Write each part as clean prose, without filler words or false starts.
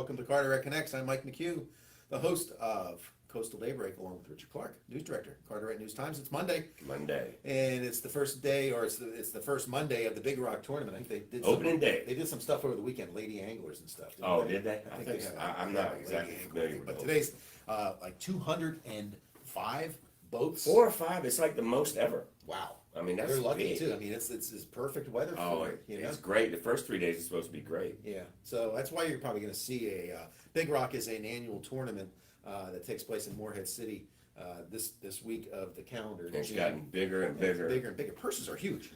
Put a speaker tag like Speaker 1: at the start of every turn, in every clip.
Speaker 1: Welcome to Carteret COnnects. I'm Mike McHugh, the host of Coastal Daybreak, along with Richard Clark, news director, Carteret News-Times. It's Monday. And it's the first day, or it's the first Monday of the Big Rock tournament. I think they did
Speaker 2: opening day.
Speaker 1: They did some stuff over the weekend, lady anglers and stuff.
Speaker 2: Did they?
Speaker 1: I think so.
Speaker 2: I'm not exactly familiar with
Speaker 1: but
Speaker 2: those.
Speaker 1: today's like 205 boats.
Speaker 2: 4 or 5. It's like the most ever.
Speaker 1: Wow.
Speaker 2: I mean, that's
Speaker 1: they're lucky
Speaker 2: big.
Speaker 1: too. I mean, it's perfect weather for it.
Speaker 2: It's great. The first 3 days is supposed to be great.
Speaker 1: Yeah, so that's why you're probably going to see a Big Rock is an annual tournament that takes place in Morehead City this week of the calendar.
Speaker 2: And it's gotten bigger and bigger.
Speaker 1: Bigger and bigger. Purses are huge.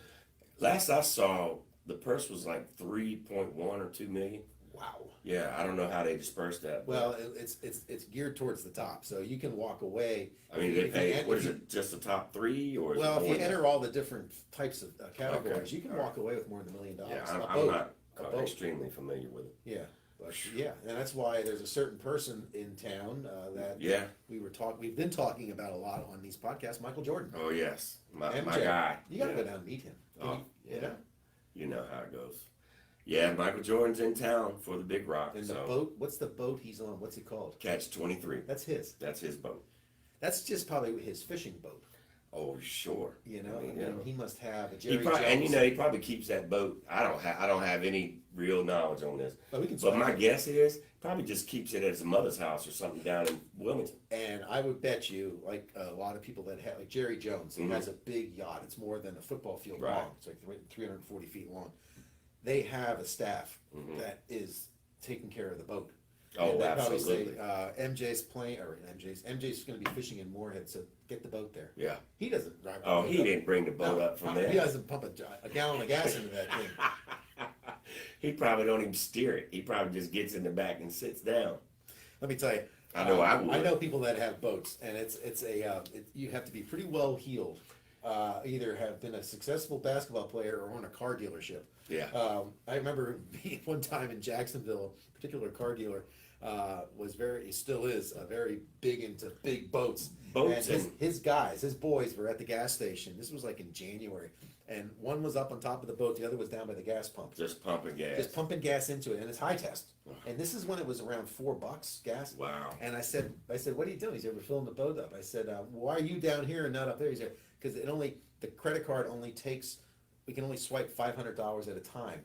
Speaker 2: Last I saw, the purse was like 3.1 or 2 million.
Speaker 1: Wow.
Speaker 2: Yeah, I don't know how they dispersed that.
Speaker 1: Well, it's geared towards the top, so you can walk away.
Speaker 2: I mean, they pay, what is it, just the top 3? Or
Speaker 1: well,
Speaker 2: is it
Speaker 1: if you enter all the different types of categories,
Speaker 2: Okay.
Speaker 1: you can walk away with more than $1 million.
Speaker 2: Yeah, I'm not extremely familiar with it.
Speaker 1: Yeah. But yeah, and that's why there's a certain person in town that we've been talking about a lot on these podcasts, Michael Jordan.
Speaker 2: Oh yes, my
Speaker 1: MJ.
Speaker 2: guy.
Speaker 1: You gotta go down and meet him.
Speaker 2: You know how it goes. Yeah, Michael Jordan's in town for the Big Rock.
Speaker 1: And the boat, what's the boat he's on? What's it called?
Speaker 2: Catch 23.
Speaker 1: That's his.
Speaker 2: That's his boat.
Speaker 1: That's just probably his fishing boat.
Speaker 2: Oh, sure.
Speaker 1: You know,
Speaker 2: I mean,
Speaker 1: I mean, he must have a Jerry
Speaker 2: Jones. And
Speaker 1: he
Speaker 2: probably keeps that boat. I don't have any real knowledge on this.
Speaker 1: But
Speaker 2: my guess is probably just keeps it at his mother's house or something down in Wilmington.
Speaker 1: And I would bet you, like a lot of people that have, like Jerry Jones, he has a big yacht. It's more than a football field long. It's like 340 feet long. They have a staff that is taking care of the boat.
Speaker 2: Oh,
Speaker 1: and
Speaker 2: absolutely.
Speaker 1: Probably say, MJ's going to be fishing in Morehead, so get the boat there.
Speaker 2: Yeah.
Speaker 1: He doesn't drive.
Speaker 2: Oh, he didn't bring the boat up from there.
Speaker 1: He doesn't pump a gallon of gas into that thing.
Speaker 2: He probably don't even steer it. He probably just gets in the back and sits down.
Speaker 1: Let me tell you.
Speaker 2: I know I would.
Speaker 1: I know people that have boats, and you have to be pretty well heeled. Either have been a successful basketball player or own a car dealership.
Speaker 2: Yeah.
Speaker 1: I remember being one time in Jacksonville, a particular car dealer he still is very big into big boats. And his boys were at the gas station. This was like in January. And one was up on top of the boat, the other was down by the gas pump.
Speaker 2: Just pumping gas.
Speaker 1: Just pumping gas into it, and it's high test. And this is when it was around $4 gas.
Speaker 2: Wow.
Speaker 1: And I said, what are you doing? He said, we're filling the boat up. I said, why are you down here and not up there? He said, because the credit card we can only swipe $500 at a time.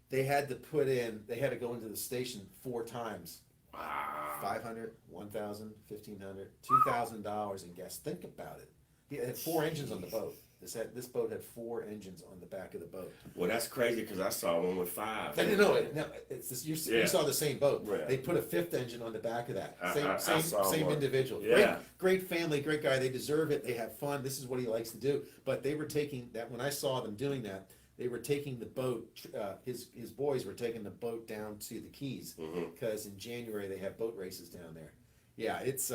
Speaker 1: They had to go into the station 4 times.
Speaker 2: Wow.
Speaker 1: $500, $1,000, $1,500, $2,000 in gas. Think about it. He had 4 engines on the boat. This boat had 4 engines on the back of the boat.
Speaker 2: Well, that's crazy because I saw one with 5.
Speaker 1: I didn't know it. No, you saw the same boat.
Speaker 2: Yeah.
Speaker 1: They put a 5th engine on the back of that. Same
Speaker 2: one.
Speaker 1: individual.
Speaker 2: Yeah.
Speaker 1: Great family, great guy. They deserve it. They have fun. This is what he likes to do. But they were taking that when I saw them doing that. They were taking the boat. His boys were taking the boat down to the Keys because in January they have boat races down there. Yeah, it's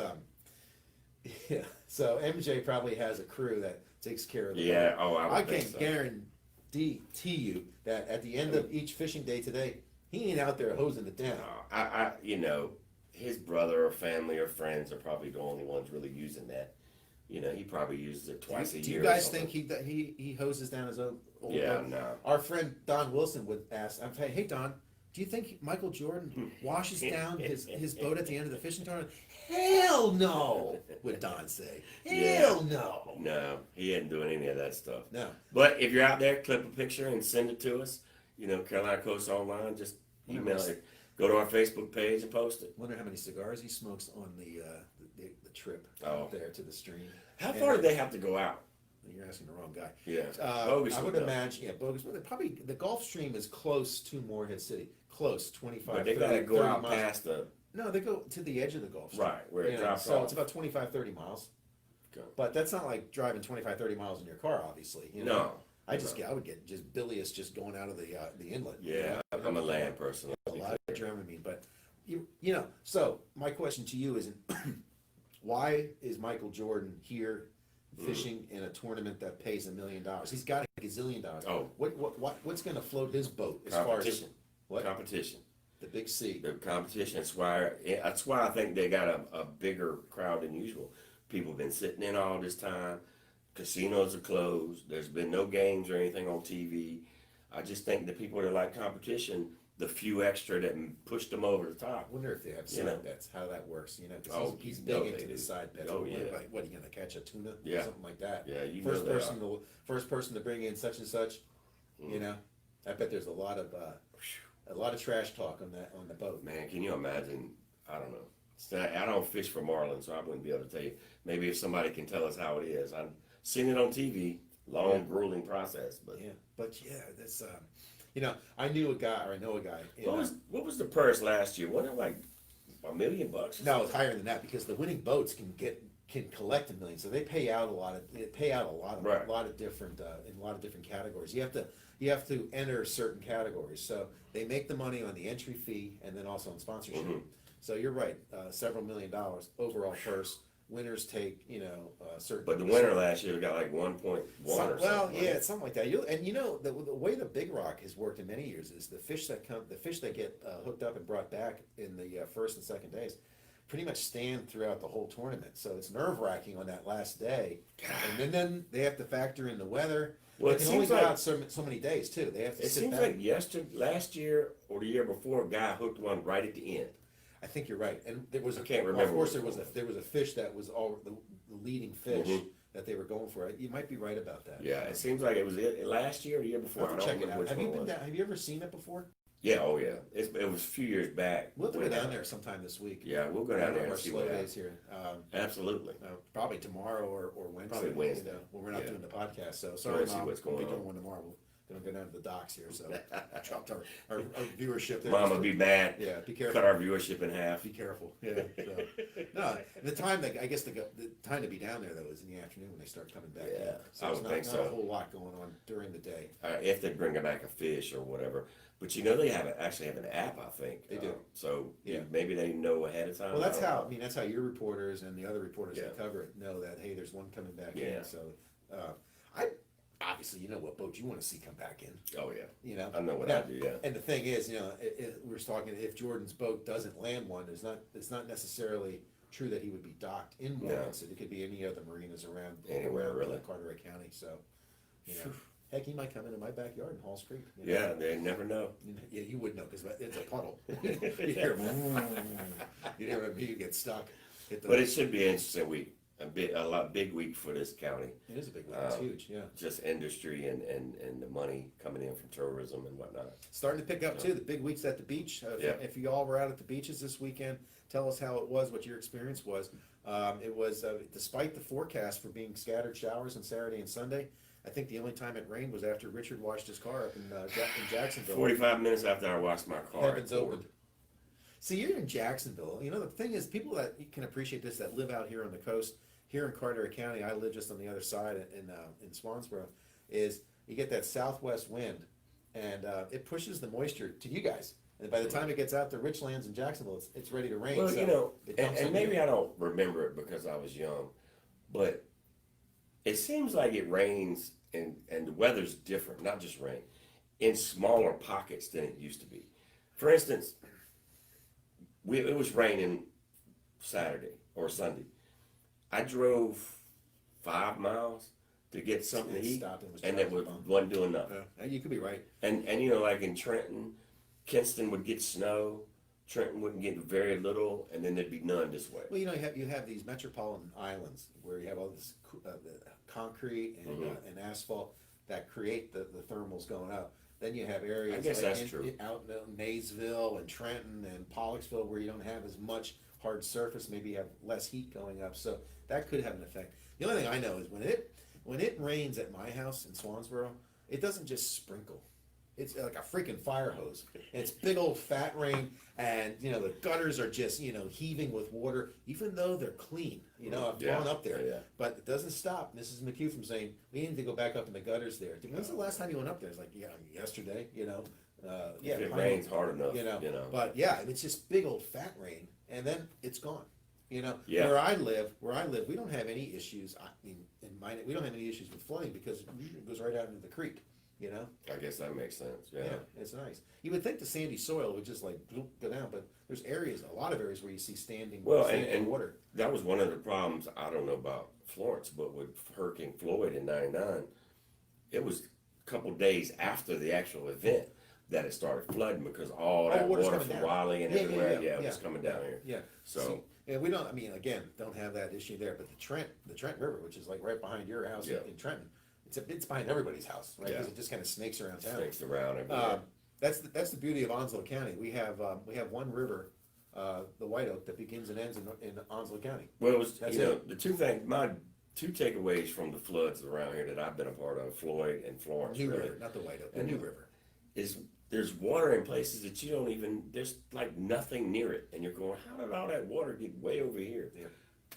Speaker 1: yeah. So MJ probably has a crew that takes care of the boat.
Speaker 2: Oh,
Speaker 1: I can guarantee you that at the end of each fishing day today, he ain't out there hosing it down.
Speaker 2: His brother or family or friends are probably the only ones really using that. He probably uses it twice a year.
Speaker 1: Do you guys think he hoses down his own old boat?
Speaker 2: No.
Speaker 1: Our friend Don Wilson would ask, hey Don, do you think Michael Jordan washes down his boat at the end of the fishing tournament? Hell no, would Don say. Hell no.
Speaker 2: No, he isn't doing any of that stuff.
Speaker 1: No.
Speaker 2: But if you're out there, clip a picture and send it to us. Carolina Coast Online, just email it. Go to our Facebook page and post it.
Speaker 1: Wonder how many cigars he smokes on the trip out there to the stream.
Speaker 2: How far did they have to go out?
Speaker 1: You're asking the wrong guy.
Speaker 2: Yeah.
Speaker 1: I would imagine, Bogus. Probably the Gulf Stream is close to Morehead City. Close, 25,
Speaker 2: But they
Speaker 1: 30,
Speaker 2: gotta go out
Speaker 1: miles.
Speaker 2: past the...
Speaker 1: No, they go to the edge of the Gulf Stream.
Speaker 2: Right, where it drops
Speaker 1: so
Speaker 2: off.
Speaker 1: it's about 25, 30 miles.
Speaker 2: Okay.
Speaker 1: But that's not like driving 25, 30 miles in your car, obviously.
Speaker 2: No.
Speaker 1: I would get just bilious just going out of the inlet.
Speaker 2: Yeah, I'm a land person.
Speaker 1: A lot of Dramamine, but so my question to you is, why is Michael Jordan here fishing in a tournament that pays $1 million? He's got a gazillion dollars.
Speaker 2: Oh.
Speaker 1: What's going to float his boat as
Speaker 2: Competition.
Speaker 1: far as
Speaker 2: Competition.
Speaker 1: The big C.
Speaker 2: The competition. That's why I think they got a bigger crowd than usual. People have been sitting in all this time. Casinos are closed. There's been no games or anything on TV. I just think the people that like competition, the few extra that pushed them over the
Speaker 1: I
Speaker 2: top.
Speaker 1: wonder if they have
Speaker 2: You know.
Speaker 1: side bets, how that works, 'cause
Speaker 2: Oh,
Speaker 1: he's
Speaker 2: you
Speaker 1: big
Speaker 2: know
Speaker 1: into
Speaker 2: they
Speaker 1: the
Speaker 2: do.
Speaker 1: side bets.
Speaker 2: Oh,
Speaker 1: What,
Speaker 2: yeah.
Speaker 1: like, what, are you gonna catch a tuna?
Speaker 2: Yeah.
Speaker 1: Something like that.
Speaker 2: Yeah, you
Speaker 1: First
Speaker 2: know they
Speaker 1: person to, first person to bring in such and such, you know, I bet there's a lot of trash talk on the boat.
Speaker 2: Man, can you imagine? I don't know. I don't fish for marlin, so I wouldn't be able to tell you. Maybe if somebody can tell us how it is. I've seen it on TV. Long, grueling process, but
Speaker 1: Yeah, that's I knew a guy, or I know a guy.
Speaker 2: what was the purse last year? Wasn't it like $1 million?
Speaker 1: No, it's higher than that because the winning boats can collect $1 million, so they pay out a lot of
Speaker 2: Right.
Speaker 1: a lot of different in a lot of different categories. You have to enter certain categories, so they make the money on the entry fee and then also on sponsorship. So you're right, several $1 million overall purse. Winners take certain.
Speaker 2: But the winner last year got like 1.1 or something.
Speaker 1: Well, yeah, it's something like that. The way the big rock has worked in many years is the fish that get hooked up and brought back in the first and second days, pretty much stand throughout the whole tournament. So it's nerve-wracking on that last day, and then they have to factor in the weather.
Speaker 2: Well,
Speaker 1: They can only go out so many days too. They have to.
Speaker 2: It
Speaker 1: sit
Speaker 2: seems
Speaker 1: back.
Speaker 2: like last year or the year before, a guy hooked one right at the end.
Speaker 1: I think you're right, and there was.
Speaker 2: I can't
Speaker 1: well,
Speaker 2: remember
Speaker 1: of course,
Speaker 2: what
Speaker 1: there was a fish that was all the leading fish that they were going for. You might be right about that.
Speaker 2: Yeah, it seems like it was last year or the year before.
Speaker 1: I'll
Speaker 2: I don't
Speaker 1: check it
Speaker 2: remember
Speaker 1: out.
Speaker 2: which
Speaker 1: Have
Speaker 2: one
Speaker 1: you
Speaker 2: it
Speaker 1: been
Speaker 2: was.
Speaker 1: down? Have you ever seen it before?
Speaker 2: Yeah, oh yeah. It was a few years back.
Speaker 1: We'll have to go
Speaker 2: when,
Speaker 1: down there sometime this week.
Speaker 2: Yeah, we'll go down there
Speaker 1: Our
Speaker 2: and see
Speaker 1: slow
Speaker 2: what
Speaker 1: days
Speaker 2: happens.
Speaker 1: here.
Speaker 2: Absolutely.
Speaker 1: Probably tomorrow or Wednesday.
Speaker 2: Probably Wednesday.
Speaker 1: When we're not
Speaker 2: Yeah.
Speaker 1: doing the podcast. So
Speaker 2: We'll
Speaker 1: sorry,
Speaker 2: see
Speaker 1: Mom.
Speaker 2: what's
Speaker 1: We'll be
Speaker 2: going
Speaker 1: doing
Speaker 2: on.
Speaker 1: one tomorrow. We're gonna go down to the docks here. So dropped our viewership there.
Speaker 2: Mama be mad.
Speaker 1: Yeah, be careful.
Speaker 2: Cut our viewership in half.
Speaker 1: Be careful. Yeah. So. No, the time that I guess the time to be down there though is in the afternoon when they start coming back.
Speaker 2: Yeah,
Speaker 1: in. So
Speaker 2: I
Speaker 1: there's
Speaker 2: would think
Speaker 1: not
Speaker 2: so.
Speaker 1: a whole lot going on during the day.
Speaker 2: If they bring back a fish or whatever. But they actually have an app, I think.
Speaker 1: They do.
Speaker 2: So
Speaker 1: Yeah.
Speaker 2: maybe they know ahead of time.
Speaker 1: Well, that's
Speaker 2: I don't
Speaker 1: how.
Speaker 2: know.
Speaker 1: I mean, that's how your reporters and the other reporters
Speaker 2: Yeah.
Speaker 1: that cover it know that hey, there's one coming back
Speaker 2: Yeah.
Speaker 1: in. So, I obviously what boat you want to see come back in.
Speaker 2: Oh yeah.
Speaker 1: I
Speaker 2: know what
Speaker 1: now,
Speaker 2: I do. Yeah.
Speaker 1: And the thing is, we were talking if Jordan's boat doesn't land one, it's not necessarily true that he would be docked in one.
Speaker 2: No.
Speaker 1: So it could be any other marinas around
Speaker 2: Anywhere, really.
Speaker 1: Carteret County. So, heck, he might come into my backyard in Halls Creek.
Speaker 2: Yeah, they never know.
Speaker 1: Yeah, you would know because it's a puddle. you hear you get stuck.
Speaker 2: But it should be an interesting week. Big week for this county.
Speaker 1: It is a big week. It's huge. Yeah.
Speaker 2: Just industry and the money coming in from tourism and whatnot.
Speaker 1: Starting to pick up too. The big weeks at the beach. If you all were out at the beaches this weekend, tell us how it was, what your experience was. It was despite the forecast for being scattered showers on Saturday and Sunday. I think the only time it rained was after Richard washed his car up in Jacksonville.
Speaker 2: 45 minutes after I washed my car.
Speaker 1: Heavens opened. See, you're in Jacksonville. The thing is, people that can appreciate this that live out here on the coast, here in Carteret County, I live just on the other side in Swansboro, is you get that southwest wind, and it pushes the moisture to you guys. And by the time it gets out to Richlands and Jacksonville, it's ready to rain.
Speaker 2: Well,
Speaker 1: so
Speaker 2: and maybe I don't remember it because I was young, but it seems like it rains and the weather's different, not just rain, in smaller pockets than it used to be. For instance, it was raining Saturday or Sunday. I drove 5 miles to get something to eat, and it wasn't doing nothing.
Speaker 1: You could be right.
Speaker 2: And like in Trenton, Kinston would get snow. Trenton wouldn't get very little, and then there'd be none this way.
Speaker 1: Well, you have these metropolitan islands where you have all this the concrete and asphalt that create the thermals going up. Then you have areas
Speaker 2: I guess that's true.
Speaker 1: Out in Maysville and Trenton and Pollocksville where you don't have as much hard surface. Maybe you have less heat going up, so that could have an effect. The only thing I know is when it rains at my house in Swansboro, it doesn't just sprinkle. It's like a freaking fire hose. And it's big old fat rain, and the gutters are just heaving with water, even though they're clean. I've gone up there, but it doesn't stop Mrs. McHugh from saying we need to go back up in the gutters there. When's the last time you went up there? It's like yesterday.
Speaker 2: If it rains hard enough,
Speaker 1: But it's just big old fat rain, and then it's gone.
Speaker 2: Yeah.
Speaker 1: Where I live, we don't have any issues. We don't have any issues with flooding because it usually goes right out into the creek.
Speaker 2: I guess that makes sense. Yeah.
Speaker 1: It's nice. You would think the sandy soil would just go down, but there's a lot of areas where you see standing water.
Speaker 2: That was one of the problems. I don't know about Florence, but with Hurricane Floyd in '99, it was a couple days after the actual event. that it started flooding because all
Speaker 1: Oh,
Speaker 2: that
Speaker 1: water's
Speaker 2: water
Speaker 1: coming
Speaker 2: from
Speaker 1: down.
Speaker 2: Wiley and
Speaker 1: Yeah,
Speaker 2: everywhere,
Speaker 1: yeah.
Speaker 2: it was coming down here.
Speaker 1: Yeah.
Speaker 2: So
Speaker 1: See, and we don't. I mean, again, don't have that issue there. But the Trent River, which is like right behind your house in Trenton, it's behind everybody's house, right? Because it just kind of snakes around town.
Speaker 2: Snakes around everywhere.
Speaker 1: That's the beauty of Onslow County. We have one river, the White Oak, that begins and ends in Onslow County.
Speaker 2: Well, it was the two takeaways from the floods around here that I've been a part of, Floyd and Florence.
Speaker 1: New
Speaker 2: really,
Speaker 1: River, not the White Oak. The New River
Speaker 2: is there's water in places that you don't even. There's like nothing near it, and you're going, how did all that water get way over here?
Speaker 1: Yeah.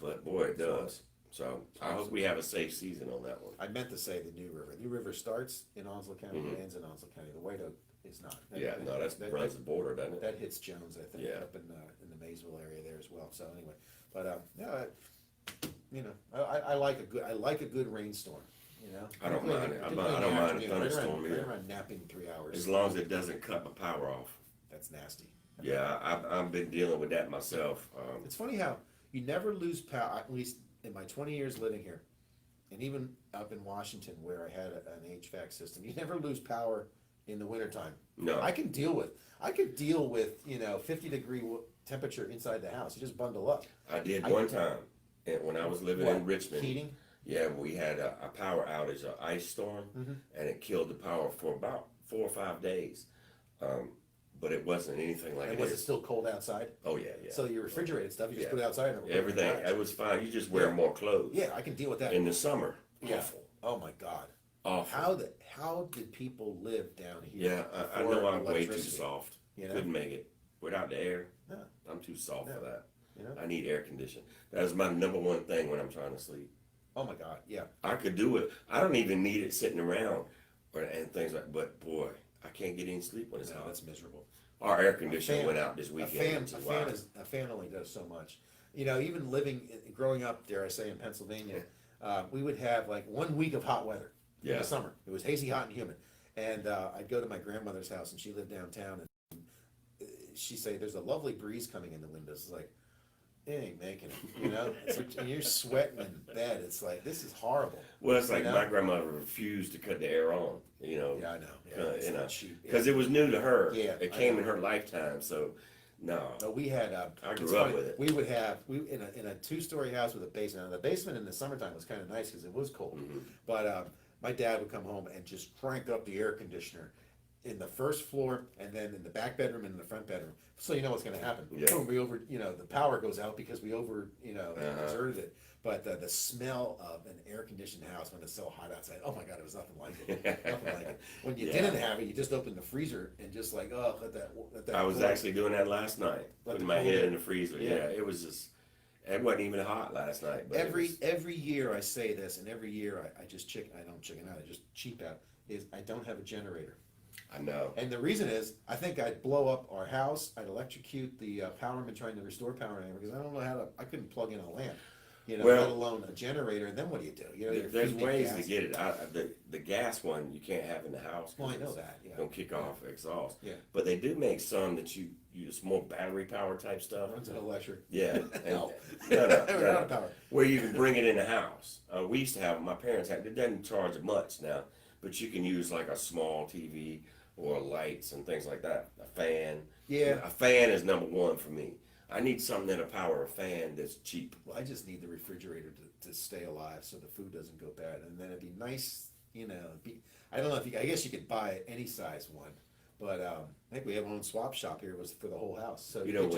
Speaker 2: But boy, it does. So I hope we have a safe season on that one.
Speaker 1: I meant to say the New River. New River starts in Onslow County and ends in Onslow County. The White Oak is not.
Speaker 2: That runs the border, doesn't it?
Speaker 1: That hits Jones, I think, up in the Maysville area there as well. So anyway, but I like a good rainstorm. You know,
Speaker 2: I don't mind it. I don't mind a thunderstorm
Speaker 1: either.
Speaker 2: either.
Speaker 1: I don't mind napping 3 hours.
Speaker 2: As long as it doesn't cut my power off.
Speaker 1: That's nasty.
Speaker 2: Yeah, I've been dealing with that myself.
Speaker 1: It's funny how you never lose power, at least in my 20 years living here, and even up in Washington where I had an HVAC system, you never lose power in the wintertime.
Speaker 2: No.
Speaker 1: I could deal with 50-degree temperature inside the house. You just bundle up.
Speaker 2: I did one time when I was living in Richmond.
Speaker 1: Heating?
Speaker 2: Yeah, we had a power outage, an ice storm, and it killed the power for about 4 or 5 days. But it wasn't anything like
Speaker 1: And
Speaker 2: this.
Speaker 1: was it still cold outside?
Speaker 2: Oh, yeah.
Speaker 1: So your refrigerated stuff, you just put it outside? And
Speaker 2: Everything, it was fine. You just wear more clothes.
Speaker 1: Yeah, I can deal with that.
Speaker 2: In the summer,
Speaker 1: Yeah.
Speaker 2: awful.
Speaker 1: Oh, my God.
Speaker 2: Awful.
Speaker 1: How did people live down here?
Speaker 2: Yeah, I know I'm way too
Speaker 1: electricity?
Speaker 2: soft.
Speaker 1: You know?
Speaker 2: Couldn't make it. Without the air,
Speaker 1: No.
Speaker 2: I'm too soft for that.
Speaker 1: You know?
Speaker 2: I need air conditioning. That is my number one thing when I'm trying to sleep.
Speaker 1: Oh, my God, yeah.
Speaker 2: I could do it. I don't even need it sitting around and things like. But boy, I can't get any sleep when it's
Speaker 1: No,
Speaker 2: hot.
Speaker 1: that's miserable.
Speaker 2: Our air conditioner went out this
Speaker 1: A
Speaker 2: weekend.
Speaker 1: fan only does so much. You know, even growing up, dare I say, in Pennsylvania, we would have like 1 week of hot weather in the summer. It was hazy, hot, and humid. And I'd go to my grandmother's house, and she lived downtown, and she'd say, "There's a lovely breeze coming in the windows." It's like, it ain't making it, you know? And you're sweating in bed. It's like, this is horrible.
Speaker 2: Well, it's like my grandmother refused to cut the air on, you know.
Speaker 1: Yeah, I know. Yeah,
Speaker 2: you know,
Speaker 1: cheap.
Speaker 2: because it was new to her.
Speaker 1: Yeah,
Speaker 2: it came in her lifetime. So, no.
Speaker 1: No, we had.
Speaker 2: I grew up with it.
Speaker 1: We would have in a 2-story house with a basement. Now, the basement in the summertime was kind of nice because it was cold. But my dad would come home and just crank up the air conditioner in the first floor, and then in the back bedroom and in the front bedroom. So you know what's going to happen.
Speaker 2: Yeah.
Speaker 1: Boom, the power goes out because we exerted it. But the smell of an air-conditioned house when it's so hot outside, oh my God, it was nothing like it. Nothing like it. When you didn't have it, you just opened the freezer and just like, oh, let that.
Speaker 2: I was actually doing that last night, putting my head in the freezer.
Speaker 1: Yeah.
Speaker 2: It was just, it wasn't even hot last night. But
Speaker 1: every year I say this, and every year I don't chicken out, I just cheap out, is I don't have a generator.
Speaker 2: I know.
Speaker 1: And the reason is, I think I'd blow up our house. I'd electrocute the powerman trying to restore power anymore because I don't know I couldn't plug in a lamp, let alone a generator. And then what do you do?
Speaker 2: There's ways to get it out. The gas one you can't have in the house.
Speaker 1: Well, I know that. Yeah.
Speaker 2: Don't kick off exhaust.
Speaker 1: Yeah.
Speaker 2: But they do make some that you use more battery power type stuff.
Speaker 1: Runs on electric.
Speaker 2: Yeah.
Speaker 1: No.
Speaker 2: No. Power. Where you can bring it in the house. We used to have. My parents had. It doesn't charge much now, but you can use like a small TV. Or lights and things like that. A fan.
Speaker 1: Yeah.
Speaker 2: A fan is number one for me. I need something that'll power a fan that's cheap.
Speaker 1: Well, I just need the refrigerator to stay alive so the food doesn't go bad. And then it'd be nice, I don't know I guess you could buy any size one. But I think we have our own swap shop here. It was for the whole house. So you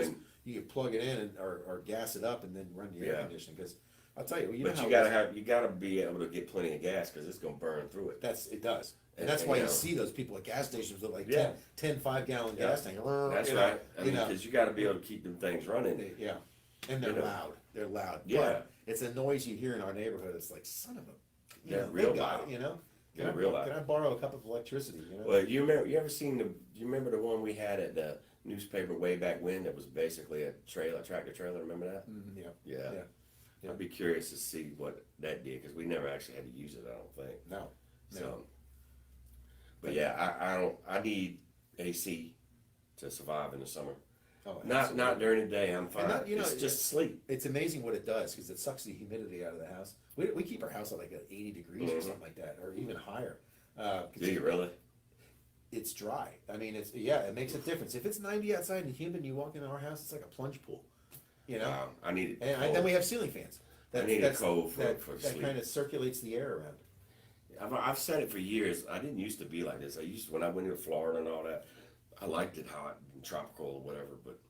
Speaker 1: could plug it in or gas it up and then run your air conditioning. Because I'll tell you,
Speaker 2: you gotta be able to get plenty of gas because it's gonna burn through it.
Speaker 1: It does. And that's why you see those people at gas stations with like 10 5-gallon gas tanks.
Speaker 2: That's right. I mean, because you got to be able to keep them things running.
Speaker 1: Yeah. And they're loud. They're loud.
Speaker 2: Yeah.
Speaker 1: But it's a noise you hear in our neighborhood. It's like, son of a,
Speaker 2: real
Speaker 1: they got
Speaker 2: loud.
Speaker 1: it, Can I borrow a cup of electricity?
Speaker 2: Well, you remember the one we had at the newspaper way back when that was basically a tractor trailer? Remember that? Yeah. I'd be curious to see what that did because we never actually had to use it. I don't think.
Speaker 1: No.
Speaker 2: So. But yeah, I need AC to survive in the summer.
Speaker 1: Oh,
Speaker 2: not during the day. I'm fine. It's just sleep.
Speaker 1: It's amazing what it does because it sucks the humidity out of the house. We keep our house at like 80 degrees or something like that, or even higher.
Speaker 2: Do you really?
Speaker 1: it's dry. I mean, it makes a difference. If it's 90 outside and humid, and you walk into our house, it's like a plunge pool. You know.
Speaker 2: Wow, I need it.
Speaker 1: And then we have ceiling fans.
Speaker 2: I need it cold for
Speaker 1: that
Speaker 2: sleep.
Speaker 1: kind of circulates the air around.
Speaker 2: I've said it for years. I didn't used to be like this. When I went to Florida and all that, I liked it hot and tropical or whatever. But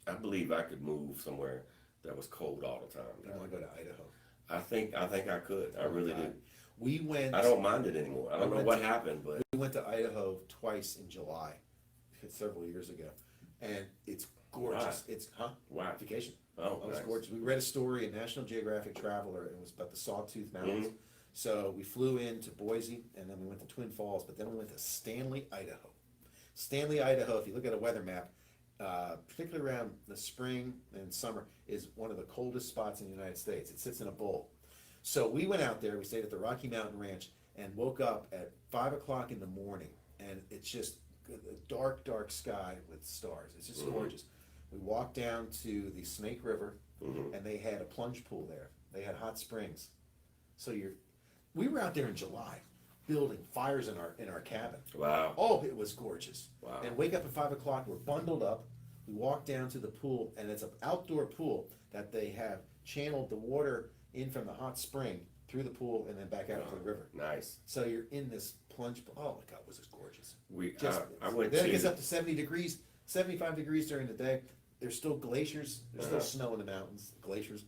Speaker 2: I believe I could move somewhere that was cold all the time.
Speaker 1: You want to go to Idaho?
Speaker 2: I think I could. I really do.
Speaker 1: We went.
Speaker 2: I don't mind it anymore. I don't know what happened, but
Speaker 1: we went to Idaho twice in July, several years ago, and it's gorgeous.
Speaker 2: Wow.
Speaker 1: It's
Speaker 2: wow.
Speaker 1: vacation.
Speaker 2: Oh,
Speaker 1: It was
Speaker 2: nice.
Speaker 1: gorgeous. We read a story in National Geographic Traveler, and it was about the Sawtooth Mountains.
Speaker 2: Mhm.
Speaker 1: So we flew into Boise, and then we went to Twin Falls, but then we went to Stanley, Idaho. Stanley, Idaho, if you look at a weather map, particularly around the spring and summer, is one of the coldest spots in the United States. It sits in a bowl. So we went out there, we stayed at the Rocky Mountain Ranch, and woke up at 5 o'clock in the morning, and it's just a dark, dark sky with stars. It's just gorgeous. We walked down to the Snake River, and they had a plunge pool there. They had hot springs. So we were out there in July, building fires in our cabin.
Speaker 2: Wow.
Speaker 1: Oh, it was gorgeous.
Speaker 2: Wow.
Speaker 1: And wake up at 5 o'clock, we're bundled up. We walk down to the pool, and it's an outdoor pool that they have channeled the water in from the hot spring through the pool and then back out to the river.
Speaker 2: Nice.
Speaker 1: So you're in this plunge pool. Oh my God, was this gorgeous.
Speaker 2: I went
Speaker 1: Then
Speaker 2: to.
Speaker 1: it gets up to 70 degrees, 75 degrees during the day. There's still glaciers. There's still snow in the mountains, glaciers.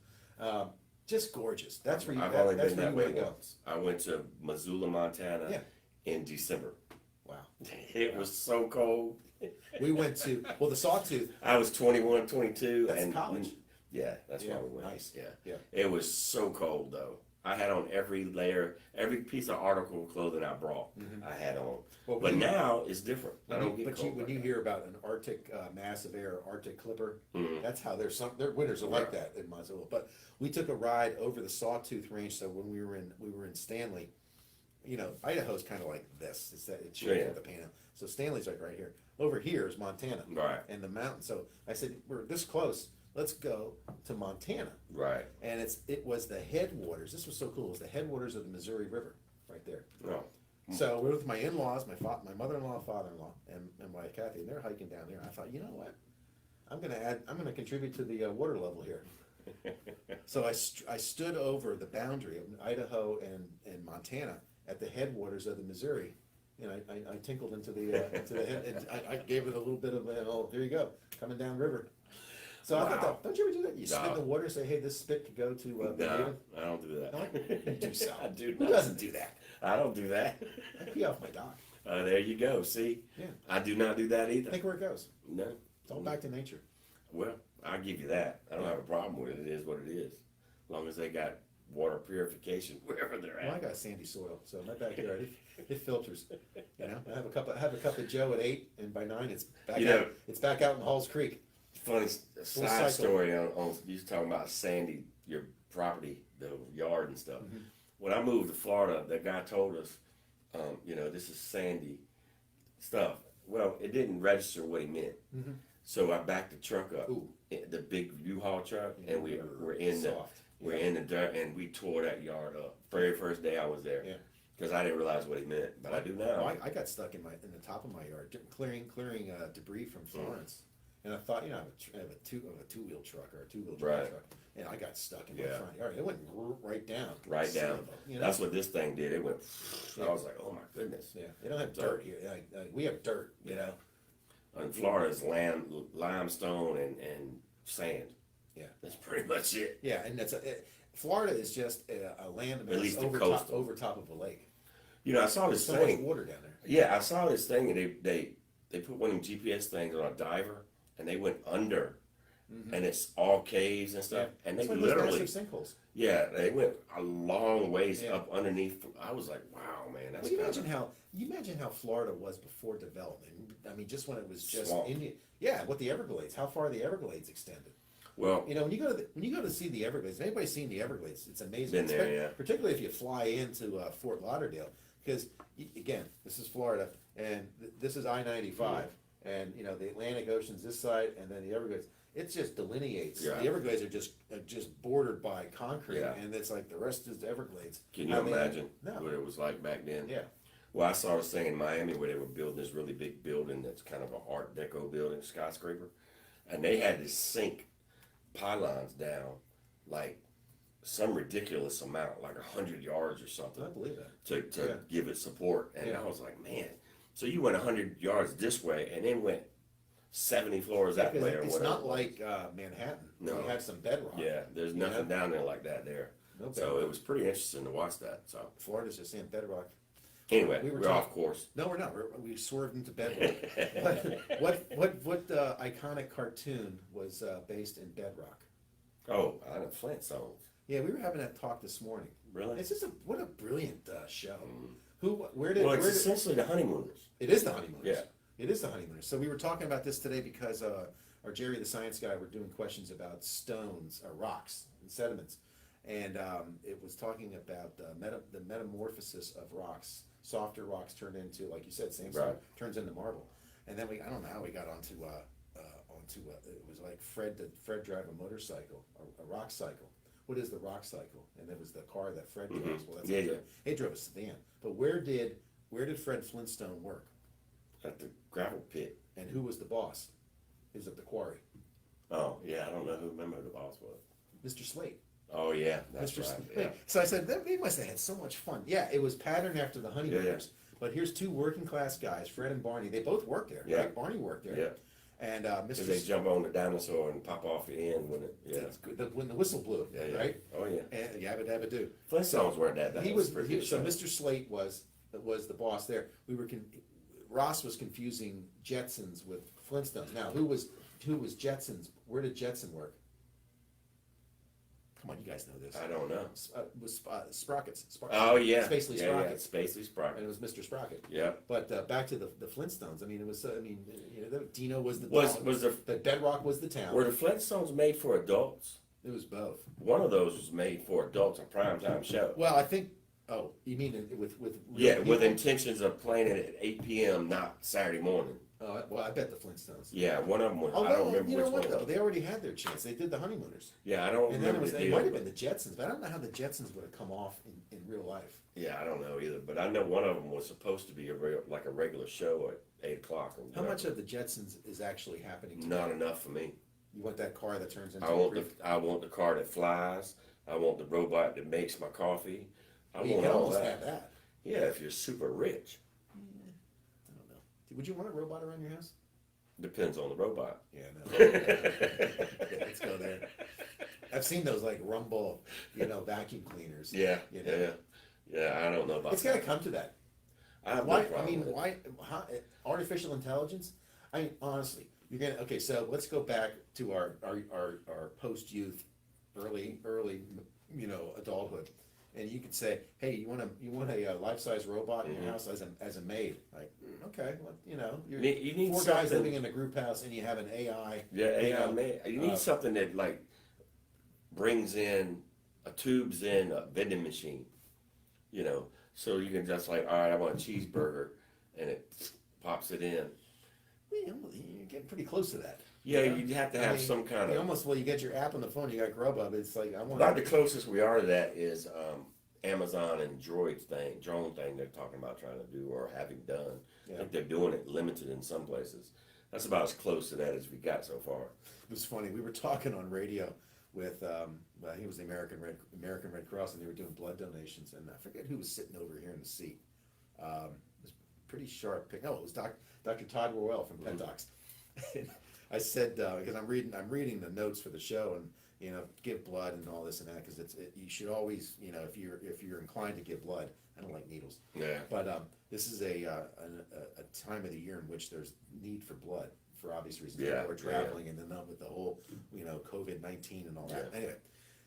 Speaker 1: Just gorgeous. That's where you,
Speaker 2: I've only
Speaker 1: that's
Speaker 2: been
Speaker 1: where
Speaker 2: that
Speaker 1: you
Speaker 2: way
Speaker 1: want to go.
Speaker 2: once. I went to Missoula, Montana in December.
Speaker 1: Wow.
Speaker 2: It was so cold.
Speaker 1: We went to, well, the Sawtooth.
Speaker 2: I was 21, 22.
Speaker 1: That's
Speaker 2: and
Speaker 1: college.
Speaker 2: Yeah, that's why
Speaker 1: Yeah,
Speaker 2: we went.
Speaker 1: nice.
Speaker 2: Yeah.
Speaker 1: Yeah.
Speaker 2: It was so cold though. I had on every layer, every piece of article clothing I brought, I had on.
Speaker 1: Well,
Speaker 2: But now it's different. I don't get cold.
Speaker 1: when you hear about an Arctic mass of air, Arctic clipper,
Speaker 2: Mhm.
Speaker 1: that's how their winters are like that in Missoula. But we took a ride over the Sawtooth Range. So when we were in Stanley, you know, Idaho's kind of like this. It's shaped
Speaker 2: Yeah.
Speaker 1: with the panel. So Stanley's like right here. Over here is Montana,
Speaker 2: Right.
Speaker 1: and the mountain. So I said, we're this close. Let's go to Montana.
Speaker 2: Right.
Speaker 1: And it was the headwaters. This was so cool. It was the headwaters of the Missouri River, right there.
Speaker 2: Oh.
Speaker 1: So we're with my in-laws, my mother-in-law, father-in-law, and my Kathy, and they're hiking down there. I thought, you know what? I'm gonna contribute to the water level here. So I stood over the boundary of Idaho and Montana at the headwaters of the Missouri, and I tinkled into the head, and I gave it a little bit of there you go, coming down river. So I thought, don't you ever do that? You spit in the water, say, hey, this spit could go to the
Speaker 2: No,
Speaker 1: native.
Speaker 2: I don't do that.
Speaker 1: You do so.
Speaker 2: I do
Speaker 1: Who
Speaker 2: not.
Speaker 1: doesn't do that?
Speaker 2: I don't do that.
Speaker 1: I pee off my dock.
Speaker 2: There you go. See?
Speaker 1: Yeah.
Speaker 2: I do not do that either.
Speaker 1: Think where it goes.
Speaker 2: No.
Speaker 1: It's all back to nature.
Speaker 2: Well, I'll give you that. I don't have a problem with it. It is what it is. As long as they got water purification wherever they're at.
Speaker 1: Well, I got sandy soil, so my backyard it filters. You know, I have a cup of Joe at 8, and by 9 it's back
Speaker 2: You
Speaker 1: out.
Speaker 2: know-
Speaker 1: It's back out in Halls Creek.
Speaker 2: Funny
Speaker 1: cycle.
Speaker 2: side story on you was talking about Sandy, your property, the yard and stuff.
Speaker 1: Mm-hmm.
Speaker 2: When I moved to Florida, the guy told us, this is sandy stuff. Well, it didn't register what he meant.
Speaker 1: Mm-hmm.
Speaker 2: So I backed the truck up,
Speaker 1: Ooh.
Speaker 2: the big U-Haul truck, and we're in
Speaker 1: Soft.
Speaker 2: the dirt, and we tore that yard up. Very first day I was there,
Speaker 1: Yeah.
Speaker 2: because I didn't realize what he meant, but I do now.
Speaker 1: Well, I got stuck in the top of my yard clearing debris from Florence, and I thought, I have a two-wheel truck or a two-wheel
Speaker 2: Right.
Speaker 1: truck, and I got stuck in my
Speaker 2: Yeah.
Speaker 1: front yard. It went right down.
Speaker 2: Right
Speaker 1: Son
Speaker 2: down.
Speaker 1: of a- you know?
Speaker 2: That's what this thing did. It went.
Speaker 1: Yeah.
Speaker 2: I was like, oh my goodness.
Speaker 1: Yeah, they don't have dirt here. We have dirt, you know.
Speaker 2: In Florida, it's limestone and sand.
Speaker 1: Yeah.
Speaker 2: That's pretty much it.
Speaker 1: Yeah, and Florida is just a land mass
Speaker 2: least the
Speaker 1: over
Speaker 2: coastal.
Speaker 1: top of a lake.
Speaker 2: I saw this
Speaker 1: There's so much
Speaker 2: thing.
Speaker 1: water down there.
Speaker 2: Yeah, I saw this thing, and they put one of them GPS things on a diver, and they went under, and it's all caves and stuff, and they
Speaker 1: It's one of
Speaker 2: literally,
Speaker 1: those massive sinkholes.
Speaker 2: yeah, they went a long ways
Speaker 1: Yeah.
Speaker 2: up underneath. I was like, wow, man, that's
Speaker 1: Well, you
Speaker 2: kind
Speaker 1: imagine how Florida was before development. I mean, just when it was just
Speaker 2: Swamp.
Speaker 1: Indian. Yeah, what the Everglades, how far the Everglades extended.
Speaker 2: well.
Speaker 1: When you go to see the Everglades, if anybody's seen the Everglades, it's amazing.
Speaker 2: Been there, yeah.
Speaker 1: Particularly if you fly into Fort Lauderdale, because again, this is Florida, and this is I-95, and the Atlantic Ocean's this side, and then the Everglades. It just delineates.
Speaker 2: Yeah.
Speaker 1: The Everglades are just bordered by concrete,
Speaker 2: Yeah.
Speaker 1: and it's like the rest is the Everglades.
Speaker 2: Can you
Speaker 1: How they-
Speaker 2: imagine
Speaker 1: No.
Speaker 2: what it was like back then?
Speaker 1: Yeah.
Speaker 2: Well, I saw this thing in Miami where they were building this really big building that's kind of an Art Deco building, skyscraper, and they had to sink pylons down like some ridiculous amount, like 100 yards or something.
Speaker 1: I believe that.
Speaker 2: To give it support. And
Speaker 1: Yeah.
Speaker 2: I was like, man, so you went 100 yards this way and then went 70 floors that way or
Speaker 1: It's
Speaker 2: whatever.
Speaker 1: not like Manhattan.
Speaker 2: No.
Speaker 1: You have some bedrock.
Speaker 2: Yeah, there's nothing down there like that there.
Speaker 1: No
Speaker 2: So
Speaker 1: bedrock.
Speaker 2: it was pretty interesting to watch that. So
Speaker 1: Florida's just saying bedrock.
Speaker 2: anyway,
Speaker 1: We were
Speaker 2: we're off course.
Speaker 1: No, we're not. We swerved into bedrock. what iconic cartoon was based in bedrock?
Speaker 2: Oh, I know Flintstones.
Speaker 1: Yeah, we were having that talk this morning.
Speaker 2: Really?
Speaker 1: It's just what a brilliant show.
Speaker 2: Well,
Speaker 1: Where
Speaker 2: it's
Speaker 1: did
Speaker 2: essentially the honeymooners.
Speaker 1: it is the honeymooners.
Speaker 2: Yeah.
Speaker 1: It is the honeymooners. So we were talking about this today because our Jerry the science guy were doing questions about stones or rocks and sediments, and it was talking about the metamorphosis of rocks. Softer rocks turn into, like you said, sandstone turns into marble, and then I don't know how we got onto it was like Fred drive a motorcycle, a rock cycle. What is the rock cycle? And it was the car that Fred drives. Well, that's he drove a sedan. But where did Fred Flintstone work?
Speaker 2: At the gravel pit.
Speaker 1: And who was the boss? He was at the quarry.
Speaker 2: Oh, yeah, I don't know who remember the boss was.
Speaker 1: Mr. Slate.
Speaker 2: Oh, yeah, that's
Speaker 1: Mr.
Speaker 2: right.
Speaker 1: Slate.
Speaker 2: Yeah.
Speaker 1: So I said, they must have had so much fun. Yeah, it was patterned after the honeymooners. But here's two working class guys, Fred and Barney. They both worked there.
Speaker 2: Yeah.
Speaker 1: Right? Barney worked there.
Speaker 2: Yeah.
Speaker 1: And
Speaker 2: Because they jump on the dinosaur and pop off the end when it,
Speaker 1: when the whistle blew,
Speaker 2: yeah.
Speaker 1: right?
Speaker 2: Oh, yeah.
Speaker 1: And yabba dabba do.
Speaker 2: Flintstones weren't that bad.
Speaker 1: So Mr. Slate was the boss there. Ross was confusing Jetsons with Flintstones. Now, who was Jetsons? Where did Jetson work? Come on, you guys know this.
Speaker 2: I don't know.
Speaker 1: Was Sprockets.
Speaker 2: Oh, yeah.
Speaker 1: Spacely
Speaker 2: yeah,
Speaker 1: Sprocket.
Speaker 2: Yeah. Spacely Sprocket.
Speaker 1: And it was Mr. Sprocket.
Speaker 2: Yeah.
Speaker 1: But back to the Flintstones. I mean, it was. Dino was the
Speaker 2: Was
Speaker 1: the Bedrock was the town.
Speaker 2: Were the Flintstones made for adults?
Speaker 1: It was both.
Speaker 2: One of those was made for adults, a primetime show.
Speaker 1: Well, I think. Oh, you mean with
Speaker 2: Yeah,
Speaker 1: real
Speaker 2: with
Speaker 1: people?
Speaker 2: intentions of playing it at 8 p.m., not Saturday morning.
Speaker 1: Oh, well, I bet the Flintstones.
Speaker 2: Yeah, one of them was.
Speaker 1: Although,
Speaker 2: I don't remember
Speaker 1: you
Speaker 2: which
Speaker 1: know what
Speaker 2: one.
Speaker 1: though? They already had their chance. They did the honeymooners.
Speaker 2: Yeah, I don't
Speaker 1: And then
Speaker 2: remember the
Speaker 1: it
Speaker 2: deal.
Speaker 1: might have been the Jetsons, but I don't know how the Jetsons would have come off in real life.
Speaker 2: Yeah, I don't know either, but I know one of them was supposed to be a regular show at 8 o'clock. Or
Speaker 1: How
Speaker 2: whatever.
Speaker 1: much of the Jetsons is actually happening today?
Speaker 2: Not enough for me.
Speaker 1: You want that car that turns into
Speaker 2: I
Speaker 1: a
Speaker 2: want
Speaker 1: creek?
Speaker 2: I want the car that flies. I want the robot that makes my coffee. I
Speaker 1: Well, you
Speaker 2: want
Speaker 1: can
Speaker 2: all
Speaker 1: almost
Speaker 2: that.
Speaker 1: have that.
Speaker 2: Yeah, if you're super rich.
Speaker 1: I don't know. Would you want a robot around your house?
Speaker 2: Depends on the robot.
Speaker 1: Yeah, no. Let's go there. I've seen those like Rumble, vacuum cleaners.
Speaker 2: Yeah,
Speaker 1: You know?
Speaker 2: yeah. I don't know about
Speaker 1: It's got to come to that.
Speaker 2: I have
Speaker 1: Why?
Speaker 2: no problem with it.
Speaker 1: How, artificial intelligence? I mean, honestly, you're gonna. Okay, so let's go back to our post youth, early, adulthood, and you could say, hey, you want a life size robot in your house as a maid? Like, okay, well, you're
Speaker 2: You need
Speaker 1: four guys
Speaker 2: something-
Speaker 1: living in a group house, and you have an AI.
Speaker 2: Yeah, AI man. You need
Speaker 1: uh,
Speaker 2: something that like brings in tubes in a vending machine. So you can just like, all right, I want a cheeseburger, and it pops it in.
Speaker 1: You're getting pretty close to that.
Speaker 2: Yeah,
Speaker 1: you know?
Speaker 2: you'd have to have some kind
Speaker 1: You
Speaker 2: of.
Speaker 1: you get your app on the phone, you got Grubhub. It's like I want.
Speaker 2: About the closest we are to that is Amazon and drone thing they're talking about trying to do or having done.
Speaker 1: Yeah.
Speaker 2: I think they're doing it limited in some places. That's about as close to that as we got so far.
Speaker 1: It was funny. We were talking on radio with he was the American Red Cross, and they were doing blood donations, and I forget who was sitting over here in the seat. It was pretty sharp pick. No, it was Dr. Todd Worwell from Pendox. I said because I'm reading the notes for the show, and give blood and all this and that, because you should always if you're inclined to give blood. I don't like needles.
Speaker 2: Yeah.
Speaker 1: But this is a time of the year in which there's need for blood for obvious reasons.
Speaker 2: Yeah,
Speaker 1: People are traveling, and then with the whole COVID-19 and all that.
Speaker 2: Yeah.
Speaker 1: Anyway,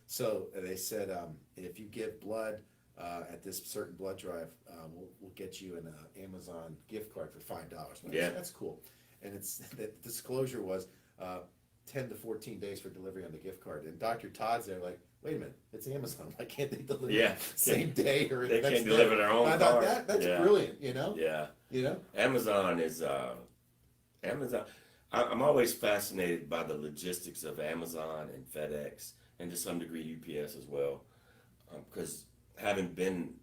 Speaker 1: so they said if you give blood at this certain blood drive, we'll get you an Amazon gift card for $5.
Speaker 2: Yeah.
Speaker 1: That's cool. And the disclosure was 10 to 14 days for delivery on the gift card. And Dr. Todd's there like, wait a minute, it's Amazon. Why can't they deliver same day or
Speaker 2: They
Speaker 1: next
Speaker 2: can't
Speaker 1: day?
Speaker 2: deliver their own
Speaker 1: I thought
Speaker 2: card.
Speaker 1: that's
Speaker 2: Yeah.
Speaker 1: brilliant,
Speaker 2: Yeah. Amazon is Amazon. I'm always fascinated by the logistics of Amazon and FedEx, and to some degree UPS as well, because having been,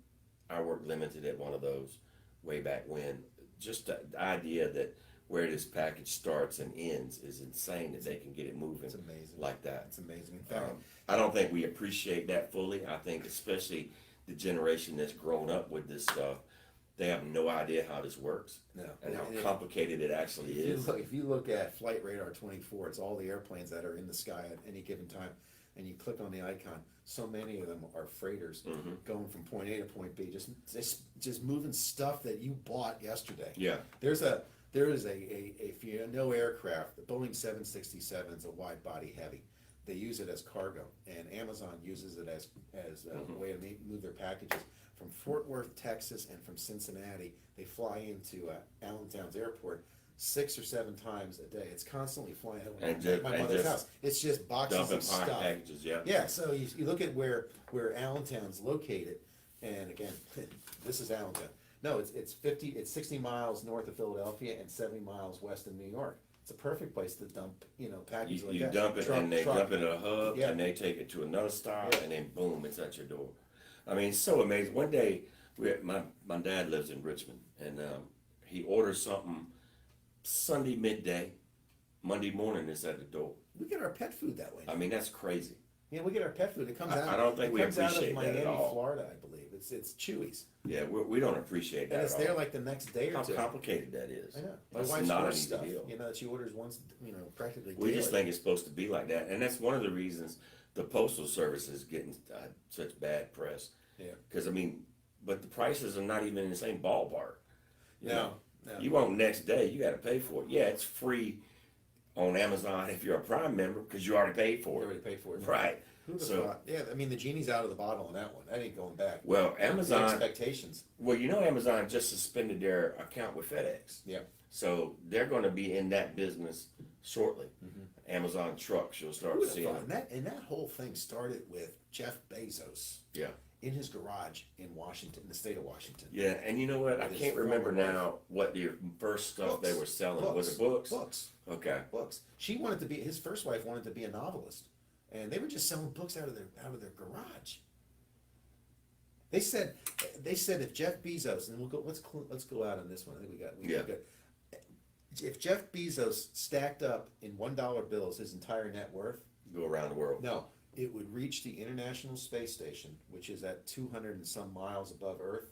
Speaker 2: I work limited at one of those. way back when. Just the idea that where this package starts and ends is insane that they can get it moving.
Speaker 1: It's amazing.
Speaker 2: Like that.
Speaker 1: It's amazing. In fact,
Speaker 2: I don't think we appreciate that fully. I think especially the generation that's grown up with this stuff, they have no idea how this works.
Speaker 1: No.
Speaker 2: And how complicated it actually is.
Speaker 1: If you look at Flight Radar 24, it's all the airplanes that are in the sky at any given time, and you click on the icon. So many of them are freighters going from point A to point B, just moving stuff that you bought yesterday.
Speaker 2: Yeah.
Speaker 1: There is a if you know aircraft, the Boeing 767 is a wide body heavy. They use it as cargo, and Amazon uses it as a way to move their packages from Fort Worth, Texas, and from Cincinnati. They fly into Allentown's airport 6 or 7 times a day. It's constantly flying over my mother's house. It's just boxes of stuff.
Speaker 2: Packages, yeah.
Speaker 1: Yeah, so you look at where Allentown's located, and again, this is Allentown. No, it's 60 miles north of Philadelphia and 70 miles west of New York. It's a perfect place to dump, packages like that.
Speaker 2: You dump it, and they dump it at a hub,
Speaker 1: Yeah.
Speaker 2: and they take it to another stop, and then boom, it's at your door. I mean, it's so amazing. One day, my dad lives in Richmond, and he orders something Sunday midday, Monday morning it's at the door.
Speaker 1: We get our pet food that way.
Speaker 2: I mean, that's crazy.
Speaker 1: Yeah, we get our pet food. It comes out.
Speaker 2: I don't think we appreciate that at
Speaker 1: Miami,
Speaker 2: all.
Speaker 1: Florida, I believe. It's Chewy's.
Speaker 2: Yeah, we don't appreciate that
Speaker 1: And it's
Speaker 2: at
Speaker 1: there
Speaker 2: all.
Speaker 1: like the next day or
Speaker 2: How
Speaker 1: two.
Speaker 2: complicated that is.
Speaker 1: I know. My
Speaker 2: That's
Speaker 1: wife's
Speaker 2: not an
Speaker 1: orders
Speaker 2: easy
Speaker 1: stuff,
Speaker 2: deal.
Speaker 1: that she orders once, practically
Speaker 2: We
Speaker 1: daily.
Speaker 2: just think it's supposed to be like that, and that's one of the reasons the postal service is getting such bad press.
Speaker 1: Yeah.
Speaker 2: Because but the prices are not even in the same ballpark. You
Speaker 1: No,
Speaker 2: know?
Speaker 1: no.
Speaker 2: You want next day, you got to pay for it. Yeah, it's free on Amazon if you're a Prime member because you already paid for
Speaker 1: You
Speaker 2: it.
Speaker 1: already paid for it.
Speaker 2: Right.
Speaker 1: Who'd have
Speaker 2: So,
Speaker 1: thought? Yeah, I mean, the genie's out of the bottle on that one. That ain't going back.
Speaker 2: well,
Speaker 1: The
Speaker 2: Amazon.
Speaker 1: expectations.
Speaker 2: Well, Amazon just suspended their account with FedEx.
Speaker 1: Yeah.
Speaker 2: So they're going to be in that business shortly. Amazon trucks, you'll start
Speaker 1: Who'd have
Speaker 2: seeing.
Speaker 1: thought? And that whole thing started with Jeff Bezos
Speaker 2: Yeah.
Speaker 1: in his garage in Washington, the state of Washington.
Speaker 2: Yeah, and you know what? I
Speaker 1: With his
Speaker 2: can't remember
Speaker 1: former wife.
Speaker 2: now what the first stuff they were selling. Was it books?
Speaker 1: Books.
Speaker 2: Okay.
Speaker 1: Books. She wanted to be, his first wife wanted to be a novelist, and they were just selling books out of their garage. They said if Jeff Bezos, and let's go out on this one. I think we got good. If Jeff Bezos stacked up in $1 bills his entire net worth,
Speaker 2: Go around the world.
Speaker 1: no, it would reach the International Space Station, which is at 200 and some miles above Earth,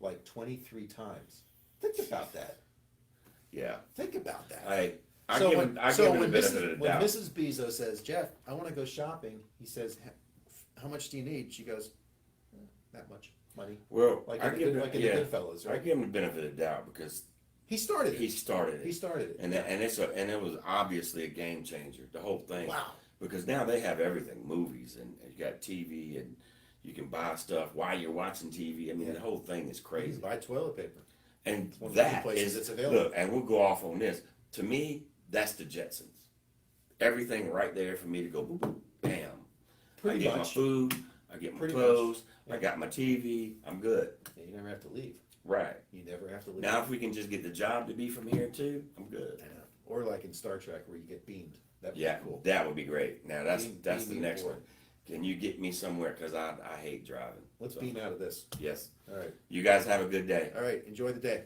Speaker 1: like 23 times. Think about that.
Speaker 2: Yeah.
Speaker 1: Think about that.
Speaker 2: I
Speaker 1: So
Speaker 2: give
Speaker 1: when,
Speaker 2: him, I
Speaker 1: so
Speaker 2: give him
Speaker 1: when
Speaker 2: the benefit of the
Speaker 1: when
Speaker 2: doubt.
Speaker 1: Mrs. Bezos says, Jeff, I want to go shopping, he says, how much do you need? She goes, that much money.
Speaker 2: Well,
Speaker 1: Like
Speaker 2: I
Speaker 1: in
Speaker 2: give
Speaker 1: the
Speaker 2: him,
Speaker 1: Goodfellas,
Speaker 2: I
Speaker 1: right?
Speaker 2: give him the benefit of the doubt because
Speaker 1: He started it.
Speaker 2: he started it.
Speaker 1: He started it.
Speaker 2: And it was obviously a game changer, the whole thing.
Speaker 1: Wow.
Speaker 2: Because now they have everything, movies, and you got TV, and you can buy stuff while you're watching TV. I mean, the whole thing is
Speaker 1: You
Speaker 2: crazy.
Speaker 1: can buy toilet paper.
Speaker 2: And
Speaker 1: one of the
Speaker 2: that
Speaker 1: places
Speaker 2: is,
Speaker 1: it's available.
Speaker 2: look, and we'll go off on this. To me, that's the Jetsons. Everything right there for me to go, boop, boop, bam.
Speaker 1: Pretty
Speaker 2: I get
Speaker 1: much.
Speaker 2: my food, I get my
Speaker 1: Pretty
Speaker 2: clothes,
Speaker 1: much.
Speaker 2: I got my TV, I'm good.
Speaker 1: Yeah, you never have to leave.
Speaker 2: Right.
Speaker 1: You never have to leave.
Speaker 2: Now, if we can just get the job to be from here too, I'm good.
Speaker 1: I know. Or like in Star Trek where you get beamed. That would
Speaker 2: Yeah,
Speaker 1: be cool.
Speaker 2: that would be great. Now, that's
Speaker 1: Beam
Speaker 2: the
Speaker 1: me
Speaker 2: next
Speaker 1: aboard.
Speaker 2: one. Can you get me somewhere? Because I hate driving.
Speaker 1: Let's
Speaker 2: So,
Speaker 1: beam out of this.
Speaker 2: Yes.
Speaker 1: All right.
Speaker 2: You guys have a good day.
Speaker 1: All right. Enjoy the day.